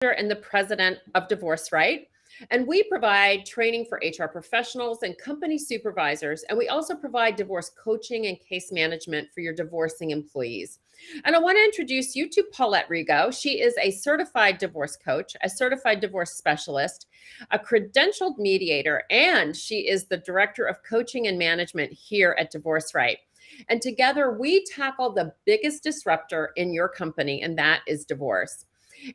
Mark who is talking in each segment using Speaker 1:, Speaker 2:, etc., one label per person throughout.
Speaker 1: and the president of Divorce Right. And we provide training for HR professionals and company supervisors. And we also provide divorce coaching and case management for your divorcing employees. And I want to introduce you to Paulette Rigo. She is a certified divorce coach, a certified divorce specialist, a credentialed mediator, and she is the director of coaching and management here at Divorce Right. And together we tackle the biggest disruptor in your company, and that is divorce.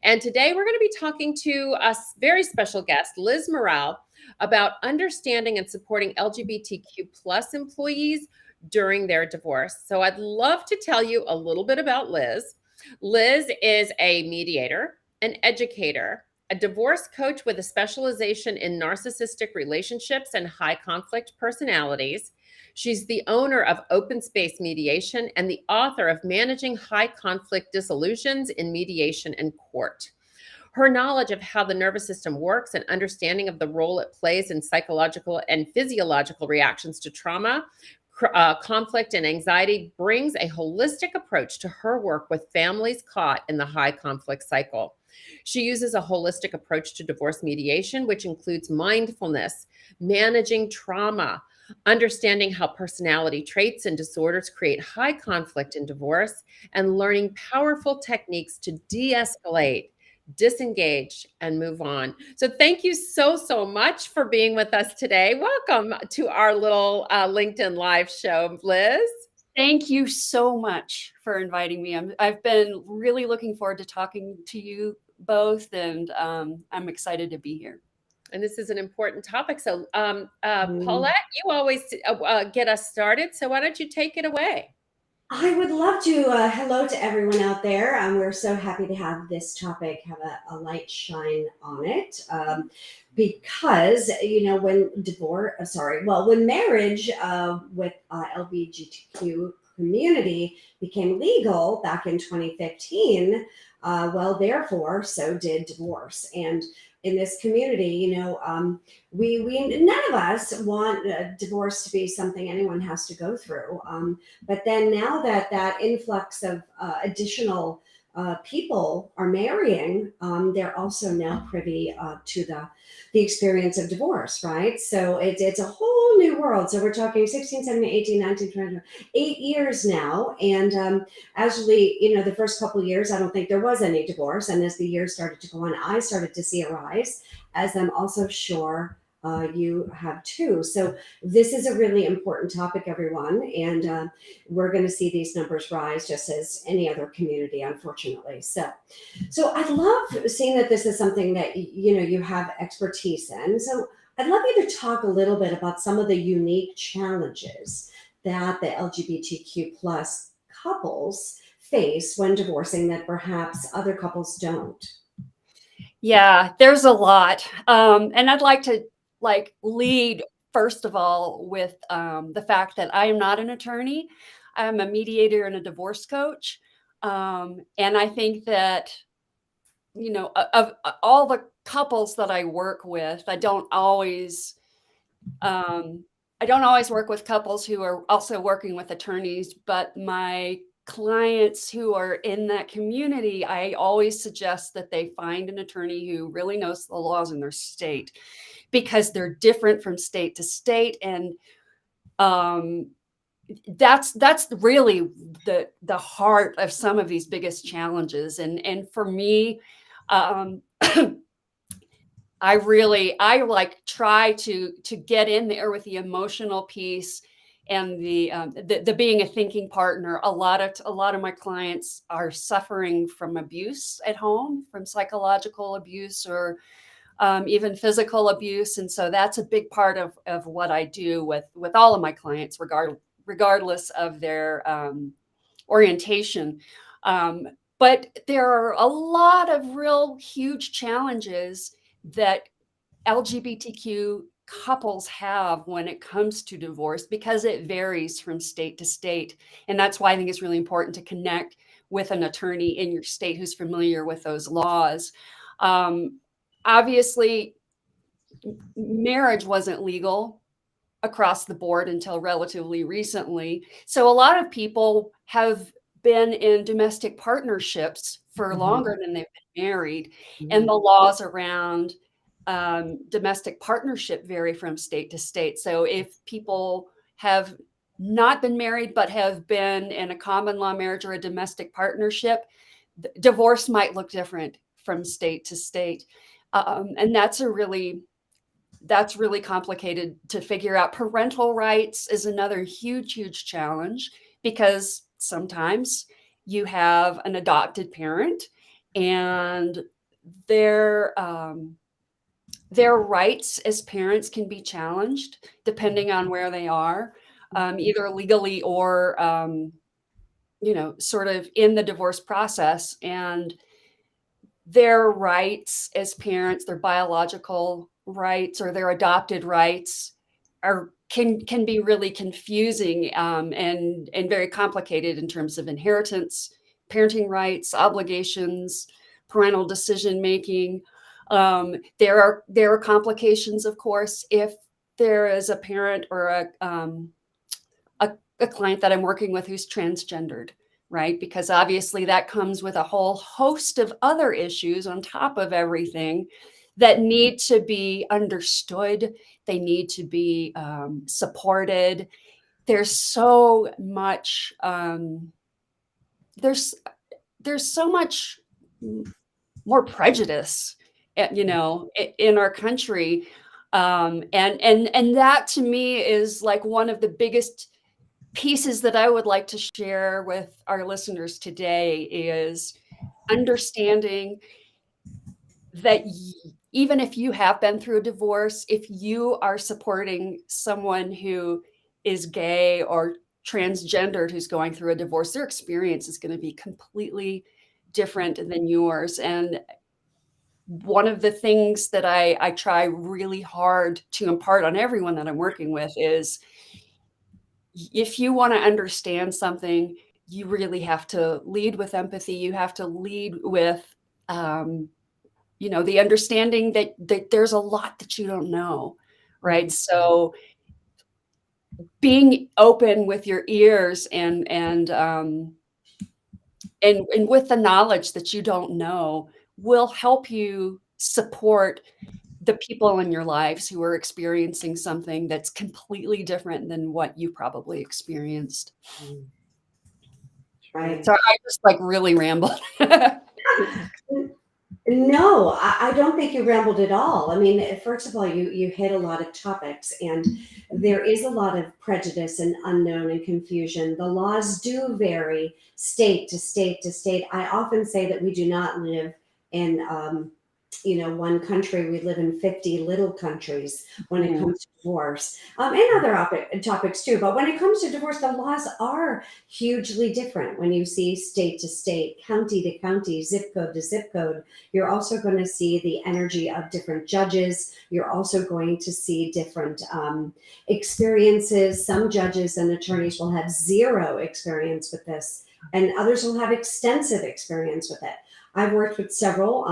Speaker 1: And today we're going to be talking to a very special guest, Liz Morale, about understanding and supporting LGBTQ plus employees during their divorce. So I'd love to tell you a little bit about Liz. Liz is a mediator, an educator, a divorce coach with a specialization in narcissistic relationships and high conflict personalities. She's the owner of Open Space Mediation and the author of Managing High Conflict Dissolutions in Mediation and Court. Her knowledge of how the nervous system works and understanding of the role it plays in psychological and physiological reactions to trauma, conflict, and anxiety brings a holistic approach to her work with families caught in the high conflict cycle. She uses a holistic approach to divorce mediation, which includes mindfulness, managing trauma, understanding how personality traits and disorders create high conflict in divorce, and learning powerful techniques to de-escalate, disengage, and move on. So thank you so much for being with us today. Welcome to our little LinkedIn Live show, Liz.
Speaker 2: Thank you so much for inviting me. I've been really looking forward to talking to you both, and I'm excited to be here.
Speaker 1: And this is an important topic. So, Paulette, you always get us started. So why don't you take it away?
Speaker 3: I would love to. Hello to everyone out there. We're so happy to have this topic have a light shine on it, because when marriage with LGBTQ community became legal back in 2015, therefore so did divorce. And in this community, we none of us want divorce to be something anyone has to go through. But then now that influx of additional people are marrying, they're also now privy to the experience of divorce, right? So it's a whole new world. So we're talking 16, 17, 18, 19, 20, 8 years now. And actually, the first couple of years, I don't think there was any divorce. And as the years started to go on, I started to see a rise, as I'm also sure you have too. So this is a really important topic, everyone. And we're going to see these numbers rise just as any other community, unfortunately. So I'd love seeing that this is something that, you have expertise in. So I'd love you to talk a little bit about some of the unique challenges that the LGBTQ plus couples face when divorcing that perhaps other couples don't.
Speaker 2: Yeah, there's a lot. And I'd like to lead first of all with the fact that I am not an attorney. I'm a mediator and a divorce coach. And I think that, of all the couples that I work with, I don't always work with couples who are also working with attorneys, but my clients who are in that community, I always suggest that they find an attorney who really knows the laws in their state, because they're different from state to state. And that's really the heart of some of these biggest challenges. And for me, I try to get in there with the emotional piece and the being a thinking partner. A lot of my clients are suffering from abuse at home, from psychological abuse or even physical abuse. And so that's a big part of what I do with all of my clients, regardless of their orientation. But there are a lot of real huge challenges that LGBTQ couples have when it comes to divorce, because it varies from state to state. And that's why I think it's really important to connect with an attorney in your state who's familiar with those laws. Obviously, marriage wasn't legal across the board until relatively recently. So a lot of people have been in domestic partnerships for
Speaker 1: Mhm.
Speaker 2: longer than they've been married. And
Speaker 1: Mhm.
Speaker 2: the laws around domestic partnership vary from state to state. So if people have not been married but have been in a common law marriage or a domestic partnership, divorce might look different from state to state. And that's really complicated to figure out. Parental rights is another huge challenge because sometimes you have an adopted parent and their their rights as parents can be challenged depending on where they are, either legally or sort of in the divorce process. And their rights as parents, their biological rights or their adopted rights can be really confusing, and very complicated in terms of inheritance, parenting rights, obligations, parental decision making. There are complications, of course, if there is a parent or a client that I'm working with who's transgendered, right? Because obviously that comes with a whole host of other issues on top of everything that need to be understood. They need to be supported. There's so much. There's so much more prejudice, in our country, and that to me is like one of the biggest pieces that I would like to share with our listeners today is understanding that even if you have been through a divorce, if you are supporting someone who is gay or transgendered who's going through a divorce, their experience is going to be completely different than yours. And one of the things that I try really hard to impart on everyone that I'm working with is if you want to understand something, you really have to lead with empathy. You have to lead with, the understanding that there's a lot that you don't know, right? So being open with your ears and with the knowledge that you don't know will help you support the people in your lives who are experiencing something that's completely different than what you probably experienced.
Speaker 3: Right.
Speaker 2: So I just like really rambled.
Speaker 3: No, I don't think you rambled at all. I mean, first of all, you hit a lot of topics, and there is a lot of prejudice and unknown and confusion. The laws do vary state to state to state. I often say that we do not live in, one country. We live in 50 little countries when it
Speaker 2: Mm.
Speaker 3: comes to divorce, and other topics too. But when it comes to divorce, the laws are hugely different when you see state to state, county to county, zip code to zip code. You're also going to see the energy of different judges. You're also going to see different experiences. Some judges and attorneys will have zero experience with this, and others will have extensive experience with it. I've worked with several,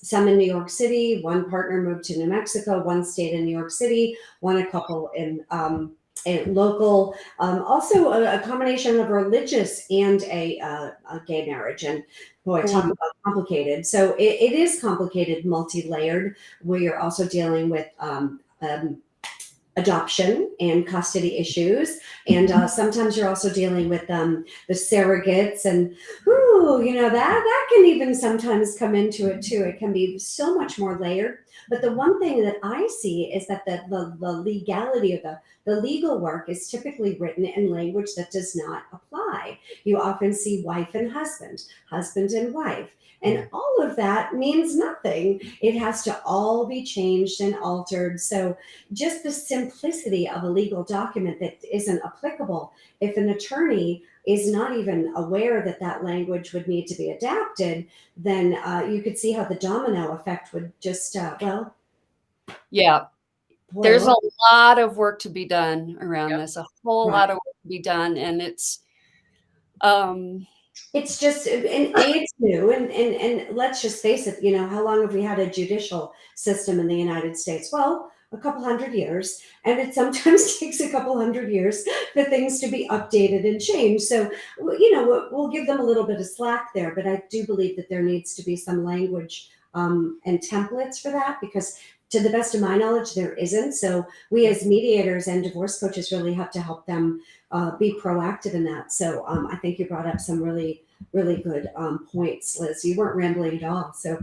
Speaker 3: some in New York City. One partner moved to New Mexico, one stayed in New York City, one a couple in local, also a combination of religious and a gay marriage. And boy, talk
Speaker 2: Mm.
Speaker 3: about complicated. So it is complicated, multi-layered, where you're also dealing with adoption and custody issues, and sometimes you're also dealing with the surrogates, and that can even sometimes come into it too. It can be so much more layered. But the one thing that I see is that the legality of the legal work is typically written in language that does not apply. You often see wife and husband, husband and wife, and all of that means nothing. It has to all be changed and altered. So just the simplicity of a legal document that isn't applicable, if an attorney is not even aware that that language would need to be adapted, then you could see how the domino effect would just,
Speaker 2: Yeah,
Speaker 3: boil
Speaker 2: there's a
Speaker 3: over.
Speaker 2: lot of work to be done around
Speaker 1: Yep.
Speaker 2: this, a whole
Speaker 3: Right.
Speaker 2: lot of work to be done, and um,
Speaker 3: It's just, and it's new, and let's just face it. How long have we had a judicial system in the United States? Well, a couple hundred years, and it sometimes takes a couple hundred years for things to be updated and changed. So, we'll give them a little bit of slack there, but I do believe that there needs to be some language and templates for that, because to the best of my knowledge, there isn't. So we as mediators and divorce coaches really have to help them be proactive in that. So I think you brought up some really, really good points, Liz. You weren't rambling at all. So,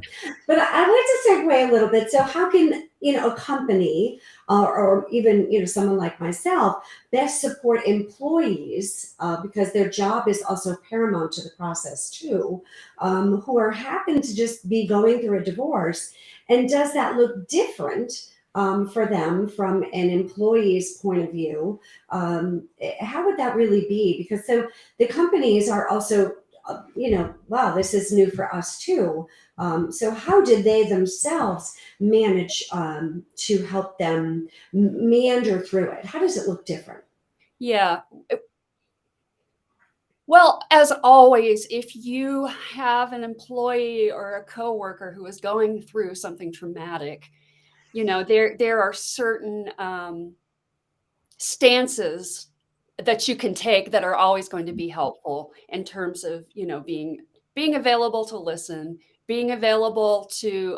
Speaker 3: but I'd like to segue a little bit. So how can, a company or even, someone like myself best support employees because their job is also paramount to the process too, who are happen to just be going through a divorce? And does that look different for them from an employee's point of view? How would that really be? Because so the companies are also, wow, this is new for us too. So how did they themselves manage to help them meander through it? How does it look different?
Speaker 2: Yeah. Well, as always, if you have an employee or a coworker who is going through something traumatic, there are certain stances that you can take that are always going to be helpful in terms of, being available to listen, being available to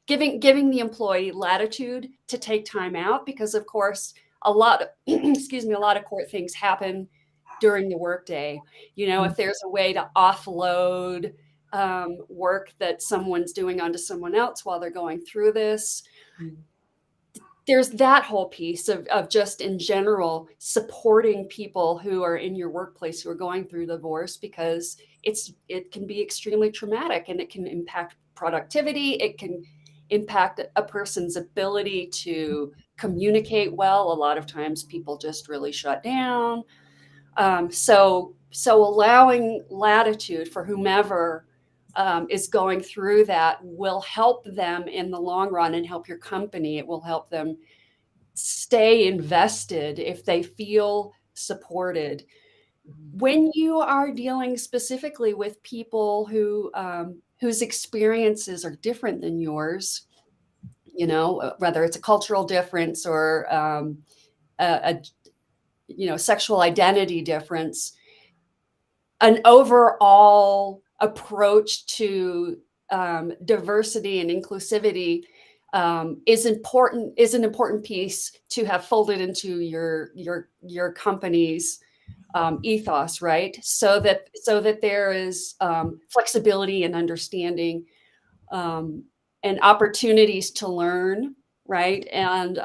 Speaker 2: giving the employee latitude to take time out, because of course a lot of excuse me, a lot of court things happen during the workday. If there's a way to offload work that someone's doing onto someone else while they're going through this, there's that whole piece of just in general supporting people who are in your workplace who are going through divorce, because it can be extremely traumatic and it can impact productivity. It can impact a person's ability to communicate well. A lot of times people just really shut down. So allowing latitude for whomever is going through that will help them in the long run and help your company. It will help them stay invested if they feel supported. When you are dealing specifically with people whose experiences are different than yours, whether it's a cultural difference or a sexual identity difference, an overall approach to diversity and inclusivity is an important piece to have folded into your company's ethos, right? So that there is flexibility and understanding and opportunities to learn, right? And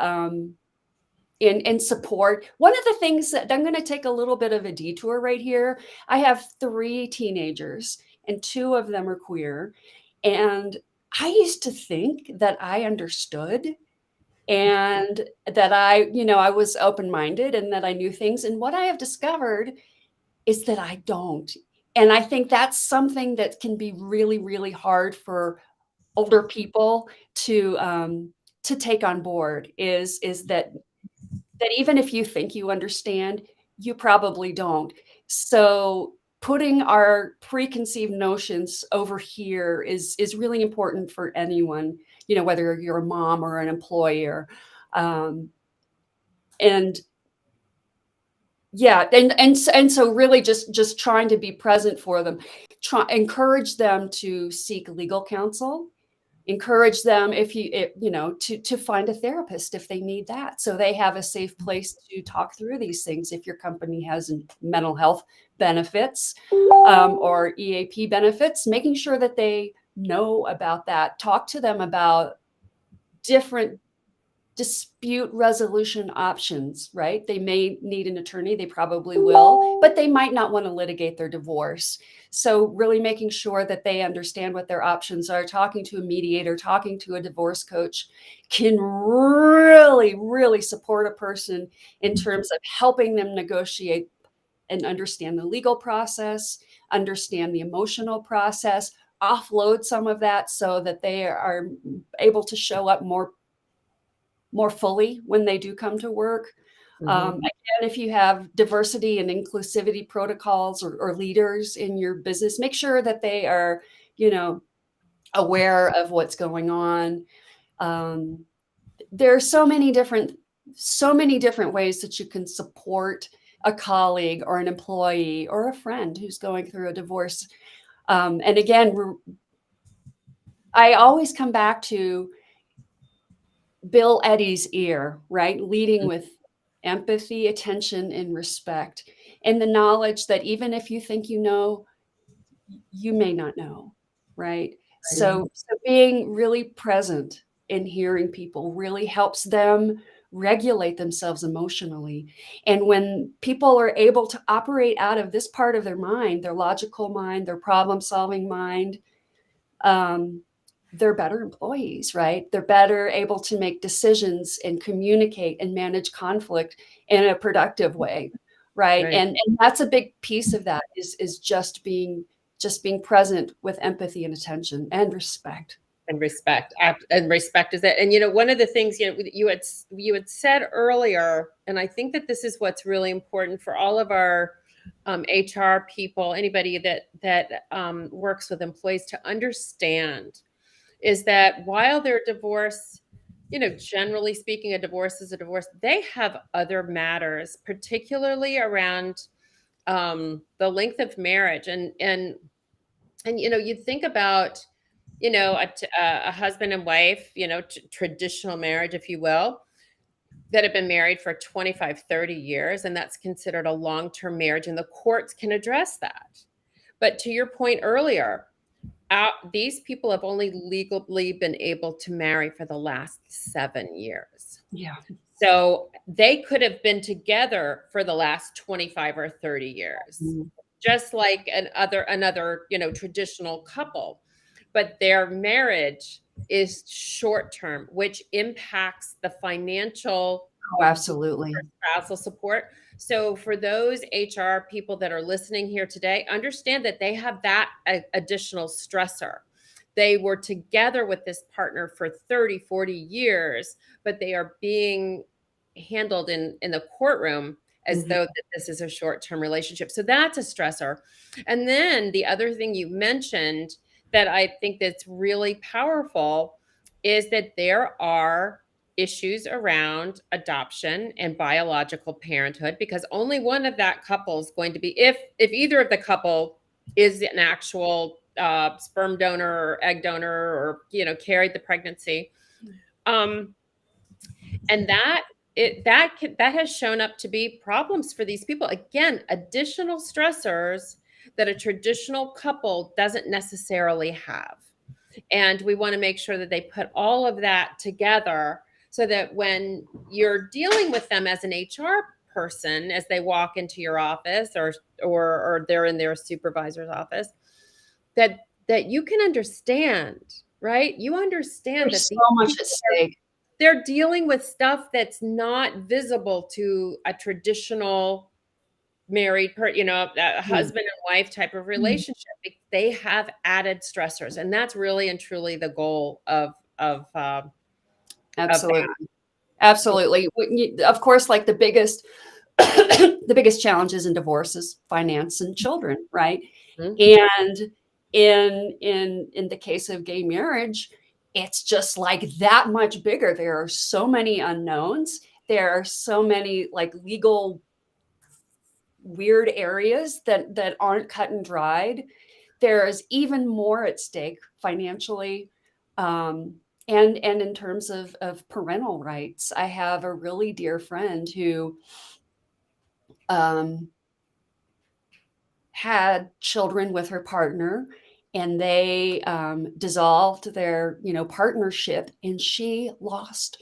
Speaker 2: support. One of the things that I'm going to take a little bit of a detour right here. I have 3 teenagers and 2 of them are queer. And I used to think that I understood and that I was open-minded and that I knew things. And what I have discovered is that I don't. And I think that's something that can be really, really hard for older people to take on board is that even if you think you understand, you probably don't. So putting our preconceived notions over here is really important for anyone, whether you're a mom or an employer. And yeah, and so really just trying to be present for them, encourage them to seek legal counsel. Encourage them to find a therapist if they need that, so they have a safe place to talk through these things. If your company has mental health benefits or EAP benefits, making sure that they know about that. Talk to them about different dispute resolution options, right? They may need an attorney, they probably will, but they might not want to litigate their divorce. So really making sure that they understand what their options are. Talking to a mediator, talking to a divorce coach can really, really support a person in terms of helping them negotiate and understand the legal process, understand the emotional process, offload some of that so that they are able to show up more fully when they do come to work. Again, if you have diversity and inclusivity protocols or leaders in your business, make sure that they are, aware of what's going on. there are so many different ways that you can support a colleague or an employee or a friend who's going through a divorce. And again, I always come back to Bill Eddy's ear, right? Leading with empathy, attention, and respect, and the knowledge that even if you think you know, you may not know, right? So being really present in hearing people really helps them regulate themselves emotionally. And when people are able to operate out of this part of their mind, their logical mind, their problem-solving mind, they're better employees, right? They're better able to make decisions and communicate and manage conflict in a productive way, right? And that's a big piece of that is just being present with empathy and attention and respect.
Speaker 1: And respect. And respect is that. And one of the things you had said earlier, and I think that this is what's really important for all of our HR people, anybody that works with employees to understand, is that while their divorce, generally speaking, a divorce is a divorce, they have other matters, particularly around the length of marriage. And you think about, a husband and wife, traditional marriage, if you will, that have been married for 25, 30 years, and that's considered a long-term marriage, and the courts can address that. But to your point earlier, these people have only legally been able to marry for the last 7 years.
Speaker 2: Yeah.
Speaker 1: So they could have been together for the last 25 or 30 years, just like another, traditional couple. But their marriage is short-term, which impacts the financial
Speaker 2: absolutely
Speaker 1: spousal support. So for those HR people that are listening here today, understand that they have that additional stressor. They were together with this partner for 30, 40 years, but they are being handled in the courtroom as though that this is a short-term relationship. So that's a stressor. And then the other thing you mentioned that I think that's really powerful is that there are issues around adoption and biological parenthood, because only one of that couple is going to be, if either of the couple is an actual sperm donor or egg donor, or carried the pregnancy, and that has shown up to be problems for these people. Again, additional stressors that a traditional couple doesn't necessarily have. And we want to make sure that they put all of that together so that when you're dealing with them as an HR person, as they walk into your office or they're in their supervisor's office, that you can understand, right? You understand
Speaker 2: There's
Speaker 1: that
Speaker 2: so much at stake.
Speaker 1: They're dealing with stuff that's not visible to a traditional married a husband and wife type of relationship. They have added stressors, and that's really and truly the goal of
Speaker 2: absolutely absolutely. Of course, like the biggest the biggest challenges in divorce is finance and children, right? And in the case of gay marriage, it's just like that much bigger. There are so many unknowns. There are so many like legal weird areas that aren't cut and dried. There is even more at stake financially, and in terms of parental rights. I have a really dear friend who had children with her partner, and they dissolved their partnership, and she lost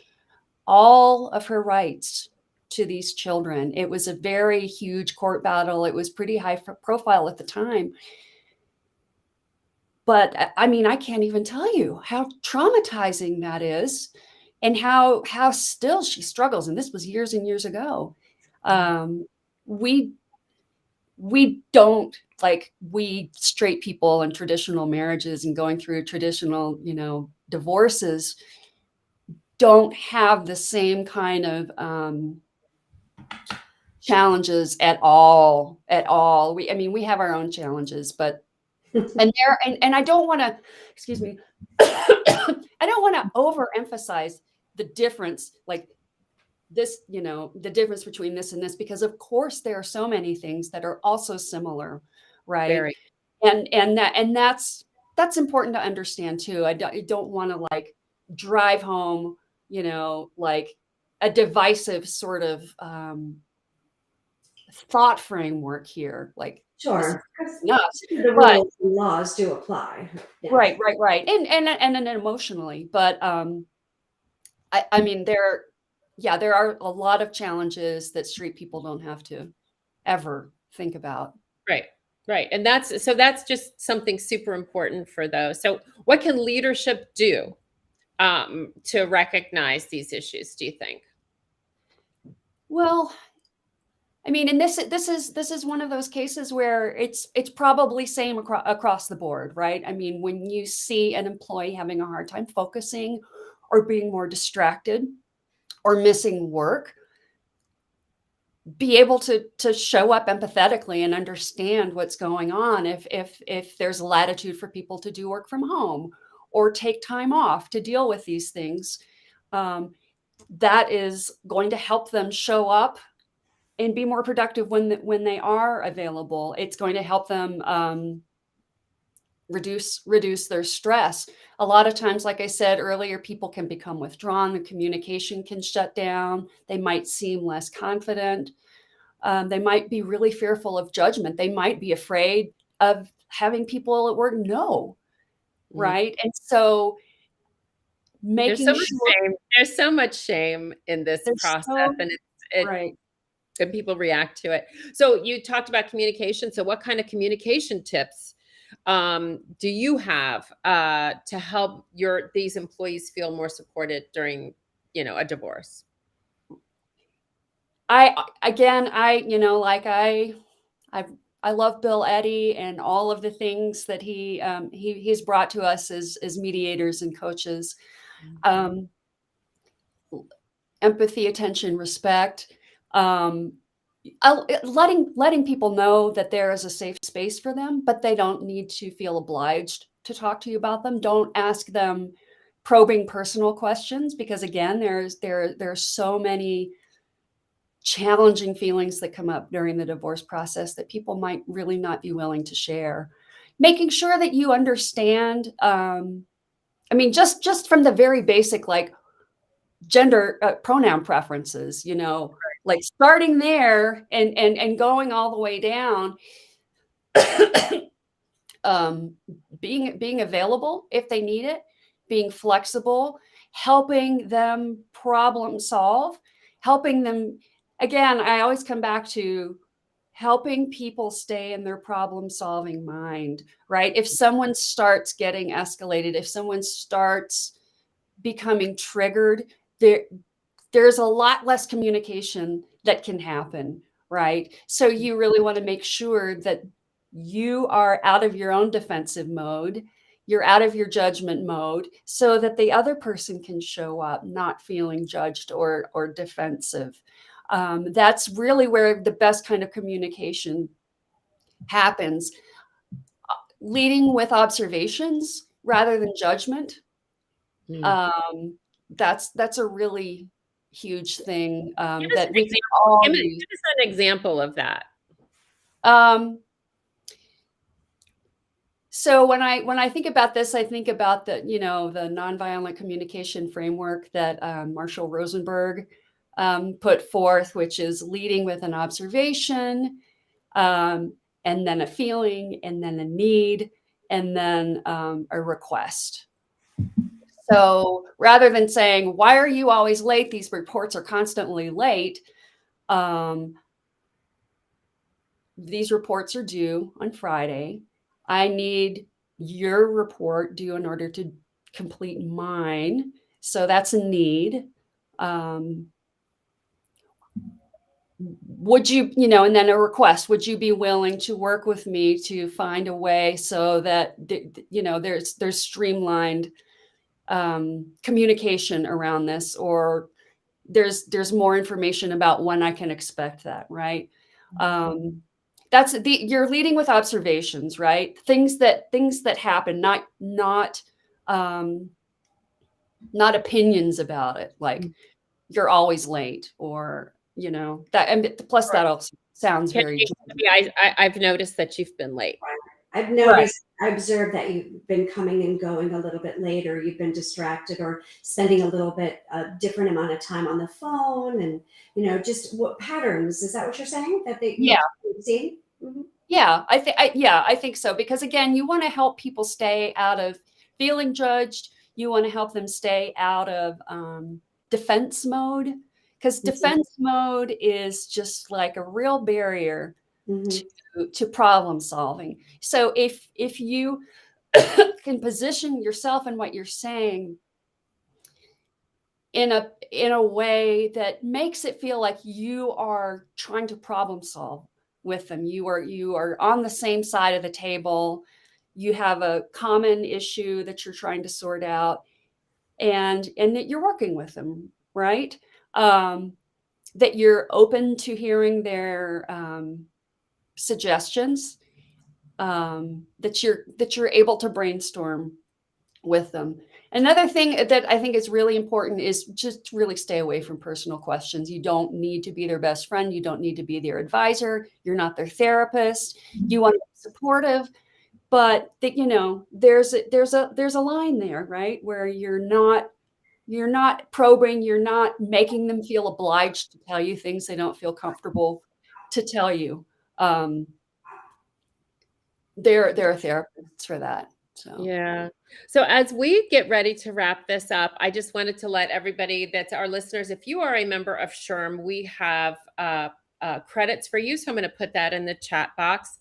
Speaker 2: all of her rights to these children. It was a very huge court battle. It was pretty high profile at the time. But I mean, I can't even tell you how traumatizing that is, and how still she struggles. And this was years and years ago. We don't, like, we straight people in traditional marriages and going through traditional, divorces, don't have the same kind of challenges at all. We have our own challenges, but and I don't want to, excuse me, I don't want to overemphasize the difference, like this, the difference between this and this, because of course there are so many things that are also similar, right?
Speaker 1: Very.
Speaker 2: And that's important to understand too. I don't want to like drive home, like a divisive sort of thought framework here. Like,
Speaker 3: Sure.
Speaker 2: nuts.
Speaker 3: The
Speaker 2: But
Speaker 3: rules and laws do apply. Yes.
Speaker 2: right. And emotionally. But I mean, there are a lot of challenges that street people don't have to ever think about.
Speaker 1: Right. Right. And that's just something super important for those. So what can leadership do to recognize these issues, do you think?
Speaker 2: Well, I mean, and this is one of those cases where it's probably same across the board, right? I mean, when you see an employee having a hard time focusing or being more distracted or missing work, be able to show up empathetically and understand what's going on. If there's latitude for people to do work from home or take time off to deal with these things, that is going to help them show up and be more productive when they are available. It's going to help them reduce their stress. A lot of times, like I said earlier, people can become withdrawn. The communication can shut down. They might seem less confident. They might be really fearful of judgment. They might be afraid of having people at work know, right? And so making sure
Speaker 1: There's so much shame in this process, and
Speaker 2: right.
Speaker 1: and people react to it. So you talked about communication. So what kind of communication tips do you have to help these employees feel more supported during, a divorce?
Speaker 2: I love Bill Eddy and all of the things that he's brought to us as mediators and coaches. Empathy, attention, respect, letting people know that there is a safe space for them, but they don't need to feel obliged to talk to you about them. Don't ask them probing personal questions, because again, there's so many challenging feelings that come up during the divorce process that people might really not be willing to share. Making sure that you understand, I mean, just from the very basic, like gender pronoun preferences, like starting there and going all the way down. Being available if they need it, being flexible, helping them problem solve, helping them. Again, I always come back to helping people stay in their problem solving mind, right? If someone starts getting escalated, if someone starts becoming triggered, there's a lot less communication that can happen, right? So you really want to make sure that you are out of your own defensive mode, you're out of your judgment mode, so that the other person can show up not feeling judged or defensive. That's really where the best kind of communication happens. Leading with observations rather than judgment. That's a really huge thing that we can all use.
Speaker 1: Give us an example of that.
Speaker 2: So when I think about this, I think about the nonviolent communication framework that Marshall Rosenberg put forth, which is leading with an observation, and then a feeling, and then a need, and then a request. So rather than saying, "Why are you always late? These reports are constantly late." These reports are due on Friday. I need your report due in order to complete mine. So that's a need. Would you, and then a request, would you be willing to work with me to find a way so that, there's streamlined communication around this, or there's more information about when I can expect that, right? You're leading with observations, right? Things that happen, not not opinions about it. Like you're always late, or, you know, that, and plus that also sounds
Speaker 1: Can
Speaker 2: very
Speaker 1: you, I've noticed that you've been late.
Speaker 3: I've
Speaker 2: right.
Speaker 3: noticed, I observed that you've been coming and going a little bit later. You've been distracted or spending a little bit a different amount of time on the phone, and just what patterns? Is that what you're saying that
Speaker 2: Yeah.
Speaker 3: you've seen? Mhm.
Speaker 2: Yeah, I think so, because again, you want to help people stay out of feeling judged. You want to help them stay out of defense mode, because defense mode is just like a real barrier
Speaker 3: Mhm.
Speaker 2: to problem solving. So if you can position yourself and what you're saying in a way that makes it feel like you are trying to problem solve with them. You are on the same side of the table. You have a common issue that you're trying to sort out, and that you're working with them, right? That you're open to hearing their suggestions. That you're able to brainstorm with them. Another thing that I think is really important is just really stay away from personal questions. You don't need to be their best friend. You don't need to be their advisor. You're not their therapist. You want to be supportive, but that, there's a line there, right? Where you're not probing, you're not making them feel obliged to tell you things they don't feel comfortable to tell you. There are therapists for that. So
Speaker 1: Yeah. So as we get ready to wrap this up, I just wanted to let everybody that's our listeners, if you are a member of SHRM, we have credits for you. So I'm going to put that in the chat box,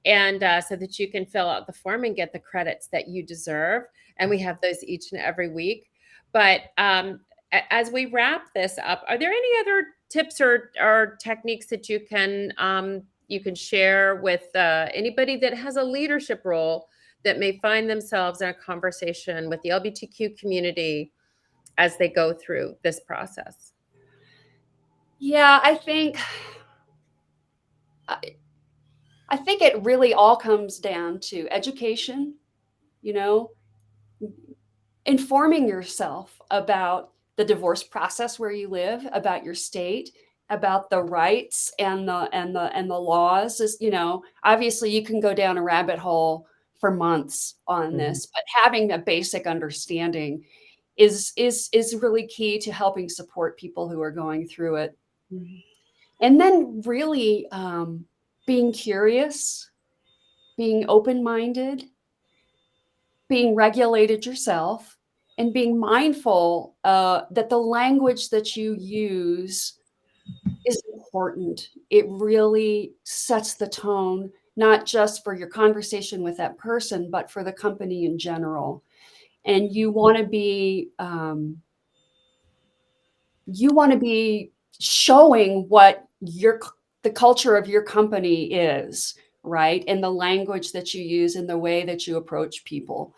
Speaker 1: and so that you can fill out the form and get the credits that you deserve. And we have those each and every week. But as we wrap this up, are there any other tips or techniques that you can share with anybody that has a leadership role that may find themselves in a conversation with the LGBTQ community as they go through this process?
Speaker 2: yeah, I think it really all comes down to education, you know, informing yourself about the divorce process where you live, about your state, about the rights and the laws. Is, obviously you can go down a rabbit hole for months on
Speaker 3: Mhm.
Speaker 2: this, but having a basic understanding is really key to helping support people who are going through it.
Speaker 3: Mhm.
Speaker 2: And then really being curious, being open-minded, being regulated yourself, and being mindful that the language that you use is important. It really sets the tone, not just for your conversation with that person, but for the company in general. And you want to be showing what the culture of your company is, right? And the language that you use and the way that you approach people.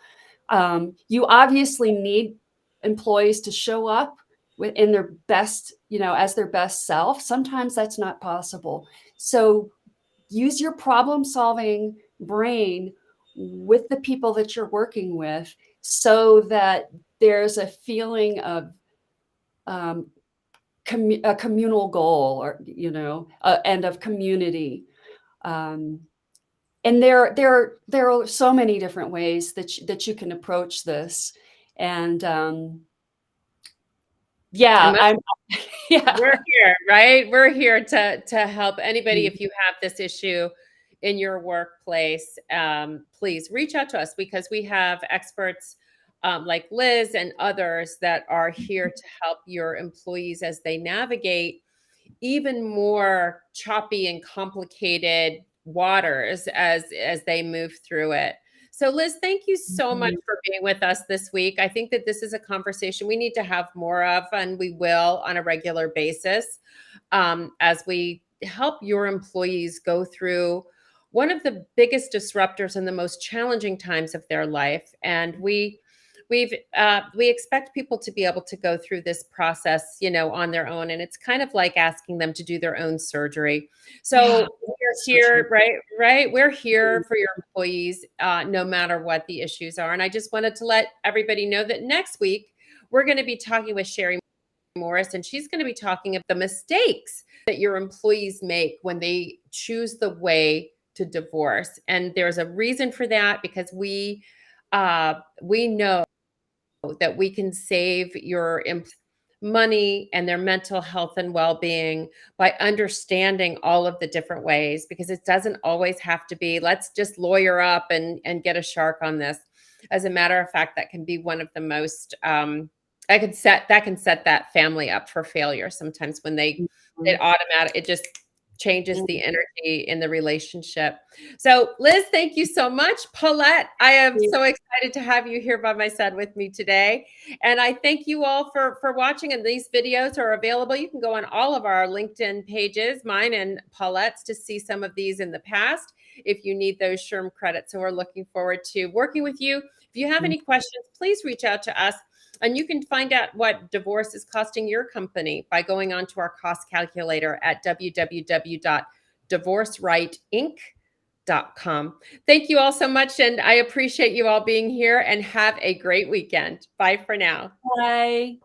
Speaker 2: You obviously need employees to show up in their best, as their best self. Sometimes that's not possible. So use your problem solving brain with the people that you're working with, so that there's a feeling of um, a communal goal, or and of community. Um, and there are so many different ways that you can approach this. And
Speaker 1: I
Speaker 2: yeah,
Speaker 1: must
Speaker 2: I'm yeah.
Speaker 1: We're here, right? We're here to help anybody. If you have this issue in your workplace, please reach out to us, because we have experts like Liz and others that are here to help your employees as they navigate even more choppy and complicated waters as they move through it. So Liz, thank you so much for being with us this week. I think that this is a conversation we need to have more of, and we will on a regular basis, as we help your employees go through one of the biggest disruptors and the most challenging times of their life. And we expect people to be able to go through this process, on their own. And it's kind of like asking them to do their own surgery.
Speaker 2: Yeah,
Speaker 1: So we're
Speaker 2: so true.
Speaker 1: here, right? Right. We're here for your employees, no matter what the issues are. And I just wanted to let everybody know that next week we're going to be talking with Sherry Morris, and she's going to be talking about the mistakes that your employees make when they choose the way to divorce. And there's a reason for that, because we know that we can save your money and their mental health and well-being by understanding all of the different ways, because it doesn't always have to be, let's just lawyer up and get a shark on this. As a matter of fact, that can be one of the most that can set that family up for failure sometimes when it just changes the energy in the relationship. So Liz, thank you so much. Paulette, I am so excited to have you here by my side with me today. And I thank you all for watching, and these videos are available. You can go on all of our LinkedIn pages, mine and Paulette's, to see some of these in the past if you need those SHRM credits. So we're looking forward to working with you. If you have any questions, please reach out to us. And you can find out what divorce is costing your company by going on to our cost calculator at www.divorcerightinc.com. Thank you all so much, and I appreciate you all being here, and have a great weekend. Bye for now.
Speaker 2: Bye.